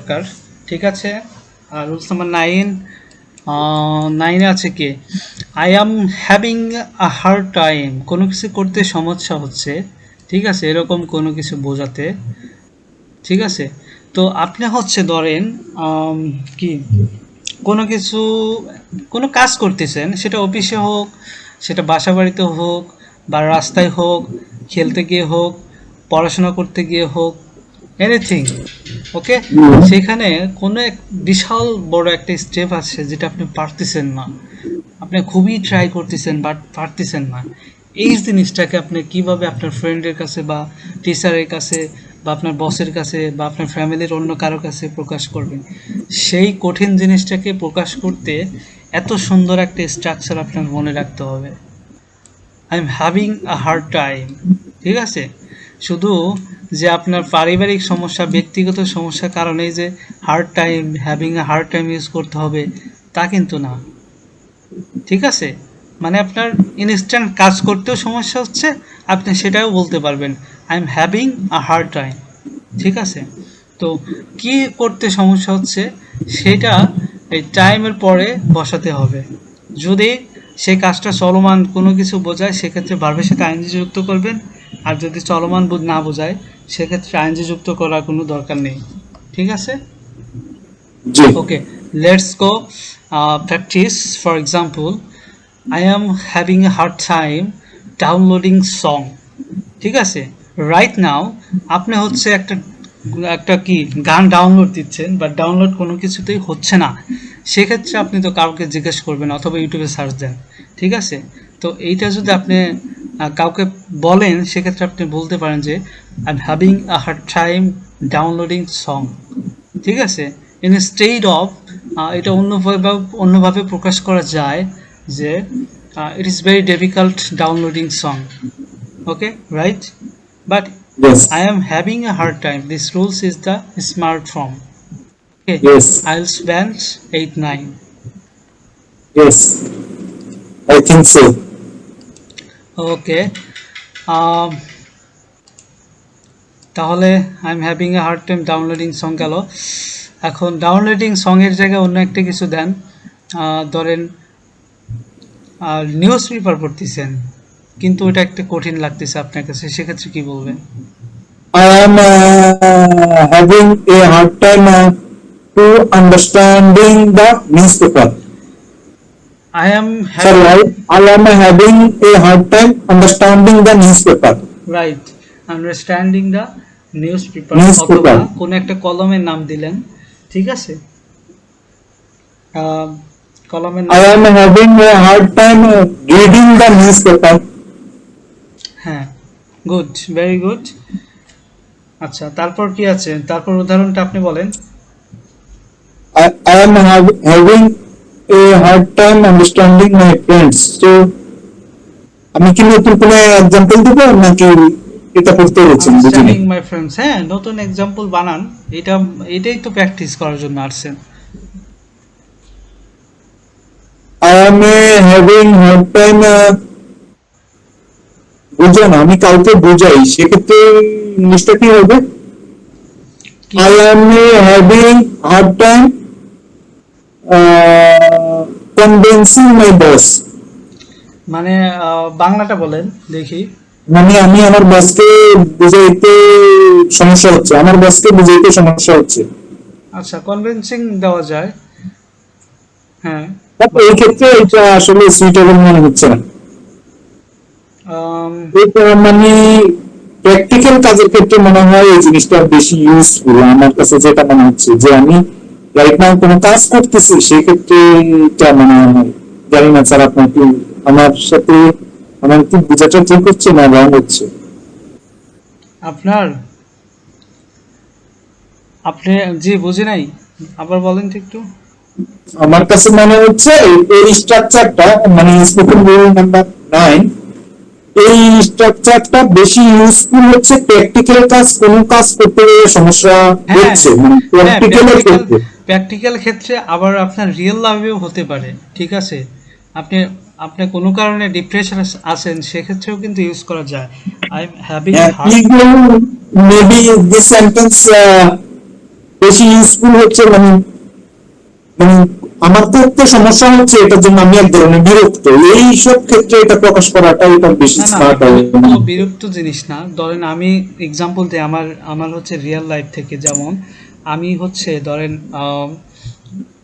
দরকার, ঠিক আছে। আর রুলস নাম্বার 9, 9 আছে কি, I am having a hard time, কোনো কিছু করতে সমস্যা হচ্ছে, ঠিক আছে, এরকম কোনো কিছু বোঝাতে, ঠিক আছে। তো আপনি হচ্ছে ধরেন কি কোনো কিছু, কোনো কাজ করতেছেন, সেটা অফিসে হোক, সেটা বাসা বাড়িতে হোক, বা রাস্তায় হোক, খেলতে গিয়ে হোক, পড়াশোনা করতে গিয়ে হোক, এনিথিং, ওকে। সেখানে কোনো এক বিশাল বড় একটা স্টেপ আছে যেটা আপনি পারতেছেন না, আপনি খুবই ট্রাই করতেছেন বাট পারতেছেন না। এই জিনিসটাকে আপনি কিভাবে আপনার ফ্রেন্ডের কাছে বা টিচারের কাছে বা আপনার বসের কাছে বা আপনার ফ্যামিলির অন্য কারো কাছে প্রকাশ করবেন? সেই কঠিন জিনিসটাকে প্রকাশ করতে এত সুন্দর একটা স্ট্রাকচার আপনার মনে রাখতে হবে, I am having a hard time, ঠিক আছে। শুধু যে আপনার পারিবারিক সমস্যা, ব্যক্তিগত সমস্যার কারণেই যে hard time, having a hard time use করতে হবে তা কিন্তু না, ঠিক আছে। মানে আপনার ইনস্ট্যান্ট কাজ করতেও সমস্যা হচ্ছে, আপনি সেটাও বলতে পারবেন, I am having a hard time, ঠিক আছে। তো কি করতে সমস্যা হচ্ছে সেটা এই টাইমের পরে বসাতে হবে। যদি সেই কাজটা চলমান কোনো কিছু বোঝায় সেক্ষেত্রে ভার্বের সাথে আইএনজি যুক্ত করবেন, আর যদি চলমান না বোঝায় সেক্ষেত্রে আইএনজি যুক্ত করার কোনো দরকার নেই, ঠিক আছে। জি। Okay, let's go practice. For example, I am having a hard time downloading song. ঠিক আছে, রাইট নাও আপনি হচ্ছে একটা একটা কি গান ডাউনলোড দিচ্ছেন, বাট ডাউনলোড কোনো কিছুতেই হচ্ছে না। সেক্ষেত্রে আপনি তো কাউকে জিজ্ঞেস করবেন অথবা ইউটিউবে সার্চ দেন, ঠিক আছে। তো এইটা যদি আপনি কাউকে বলেন সেক্ষেত্রে আপনি বলতে পারেন যে I am having a hard time downloading song, ঠিক আছে। ইনস্টেড অফ, এটা অন্যভাবে প্রকাশ করা যায় যে it is very difficult downloading song, okay, right. But Yes. I am having a hard time. This rules is the smart form. Okay, Yes. I'll spend 8 9. Yes. I think so. Okay. Um, তাহলে I am having a hard time downloading song গেল। এখন downloading song এর জায়গায় অন্য একটা কিছু দেন, ধরেন news paper পড়তেছেন, কিন্তু ওটা একটা কঠিন লাগতেছে আপনার কাছে, সেক্ষেত্রে কি বলবেন? I am having a hard time to understanding the newspaper. I am Sorry, having, I am having a hard time understanding the newspaper. Right, understanding the news paper, অথবা Newspaper. কোনো একটা কলমের নাম দিলেন, ঠিক আছে। কলমের I নাম, am having a hard time reading the newspaper. হ্যাঁ, গুড, ভেরি গুড। আচ্ছা, তারপর কি আছে, তারপর উদাহরণটা আপনি বলেন। I am having a hard time understanding my friends. So, আমি কি নতুন কোনো এক্সাম্পল দিব নাকি এটা পড়তে হচ্ছে বুঝিনি? আন্ডারস্ট্যান্ডিং মাই ফ্রেন্ডস, হ্যাঁ, নতুন এক্সাম্পল বানান। এটা, এটাই তো প্র্যাকটিস করার জন্য আসছেন। I am having hard time বুঝো না, আমি কাউকে বুঝাই সেক্ষেত্রে ইংলিশটা কি হবে? কি, I am having hard time convincing my boss. মানে বাংলাটা বলেন দেখি। মানে আমি আমার বসকে বুঝাইতে সমস্যা হচ্ছে, আমার বসকে বুঝাইতে সমস্যা হচ্ছে। আচ্ছা, কনভিন্সিং দেওয়া যায়, হ্যাঁ। But এই ক্ষেত্রে এটা আসলে সুইটেবল মনে হচ্ছে না। এটা মানে প্র্যাকটিক্যাল কাজের ক্ষেত্রে মনে হয় এই জিনিসটা বেশি ইউজফুল আমার কাছে, যেটা মনে হচ্ছে যে আমি রাইট নাও কোনো কাজ করতেছি সেক্ষেত্রে এটা মনে হয়। জানি না স্যার, আপনার কি আমার সাথে আমার কি বোঝাটা ঠিক হচ্ছে না রং হচ্ছে? আপনার, আপনি, জি বুঝি নাই, আবার বলেন তো একটু। আমার কাছে মনে হচ্ছে এই স্ট্রাকচারটা মানে স্পোকেন রুল নাম্বার 9, এই স্ট্রাকচারটা বেশি ইউজফুল হচ্ছে প্র্যাকটিক্যাল কাজ, কোনো কাজ করতে গেলে সমস্যা হ্যাঁ, হচ্ছে মানে হ্যাঁ, প্র্যাকটিক্যালের ক্ষেত্রে। প্র্যাকটিক্যাল ক্ষেত্রে, আবার আপনার রিয়েল লাইফেও হতে পারে, ঠিক আছে। আপনি, আপনি কোনো কারণে ডিপ্রেশন আছেন সেক্ষেত্রেও কিন্তু ইউজ করা যায়। I am having hard, Please maybe this sentence বেশি ইউজফুল হচ্ছে, মানে মানে আমার করতে সমস্যা হচ্ছে, এটার জন্য আমি এক ধরনের বিরক্ত, এই সব ক্ষেত্রে এটা প্রকাশ করাটা এটা বেশি না না, স্মার্ট হবে। বিরক্ত বিরক্ত জিনিস না। ধরেন আমি এক্সাম্পল দিই, আমার আমার হচ্ছে রিয়েল লাইফ থেকে। যেমন আমি হচ্ছে ধরেন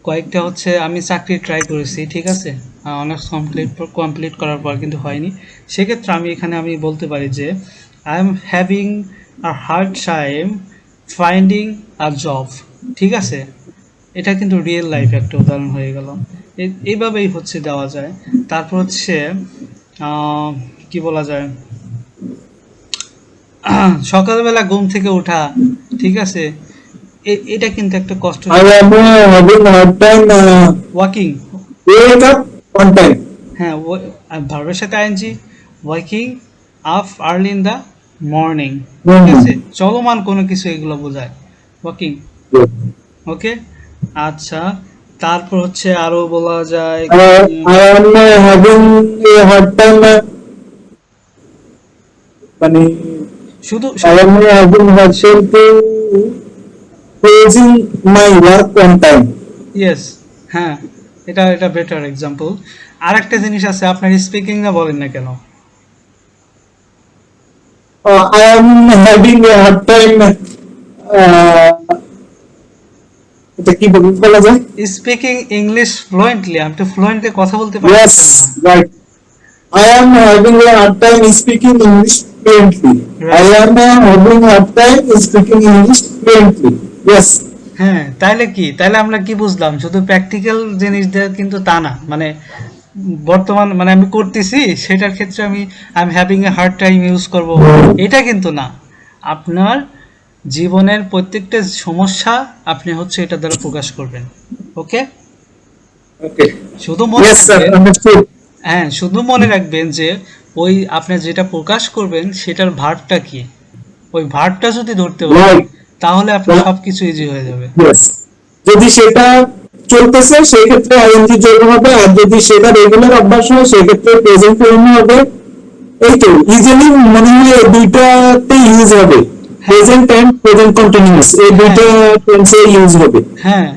কয়েকটা হচ্ছে আমি চাকরি ট্রাই করেছি, ঠিক আছে, অনার্স কমপ্লিট কমপ্লিট করার পর কিন্তু হয়নি। সেক্ষেত্রে আমি এখানে আমি বলতে পারি যে I am having a hard time finding a job, ঠিক আছে। এটা কিন্তু রিয়েল লাইফ একটা উদাহরণ হয়ে গেল। এইভাবেই হচ্ছে দেওয়া যায়। তারপর হচ্ছে আহ, কি বলা যায়, সকালবেলা ঘুম থেকে ওঠা, ঠিক আছে, এটা কিন্তু একটা কষ্ট। I am having hard time waking, wake up on time. হ্যাঁ, ভার্বের সাথে ING, waking up early in the morning, ঠিক আছে, চলমান কোনো কিছু এগুলো বোঝায় ওয়াকিং। ওকে, আচ্ছা। তারপর হচ্ছে আরো বলা যায় I am having a hard time, মানে শুধু I শুধু am having hardship to closing my work on time. Yes, হ্যাঁ, এটা এটা বেটার এক্সাম্পল। আর একটা জিনিস আছে, আপনার স্পিকিং না বলেন না কেন? I am having a hard time. এটা কি বলা যায়? স্পিকিং ইংলিশ ফ্লুয়েন্টলি, আমি তো ফ্লুয়েন্টলি কথা বলতে পারছি Yes, না। right. I am having a hard time speaking English fluently. I right, am having a hard time speaking English fluently. Yes. হ্যাঁ, তাইলে কি, তাইলে আমরা কি বুঝলাম? শুধু প্র্যাকটিক্যাল জিনিস দিয়ে কিন্তু তা না, মানে বর্তমান মানে আমি করতেছি সেটার ক্ষেত্রে আমি I am having a hard time use করব, এটা কিন্তু না। আপনার জীবনের প্রত্যেকটা সমস্যা আপনি হচ্ছে এটা দ্বারা প্রকাশ করবেন। ওকে, Okay. শুধু মনে Yes, sir. রাখবেন, Understood. হ্যাঁ, শুধু মনে রাখবেন যে ওই আপনি যেটা প্রকাশ করবেন সেটার ভার্বটা কি। ওই ভার্বটা যদি ধরতে পারেন Right. তাহলে আপনার Right. সবকিছু ইজি হয়ে যাবে। Yes. যদি সেটা চলতেছে সেই ক্ষেত্রে আইএনজি যোগ হবে, আর যদি সেটা রেগুলার অভ্যাস হয় সেক্ষেত্রে প্রেজেন্ট ফর্ম হবে। এই তো ইজিলি মনে হয় এই দুইটাতে ইউজ হবে, প্রেজেন্ট এন্ড প্রেজেন্ট কন্টিনিউয়াস, এই হ্যাঁ দুইটা টেন্সে ইউজ হবে। হ্যাঁ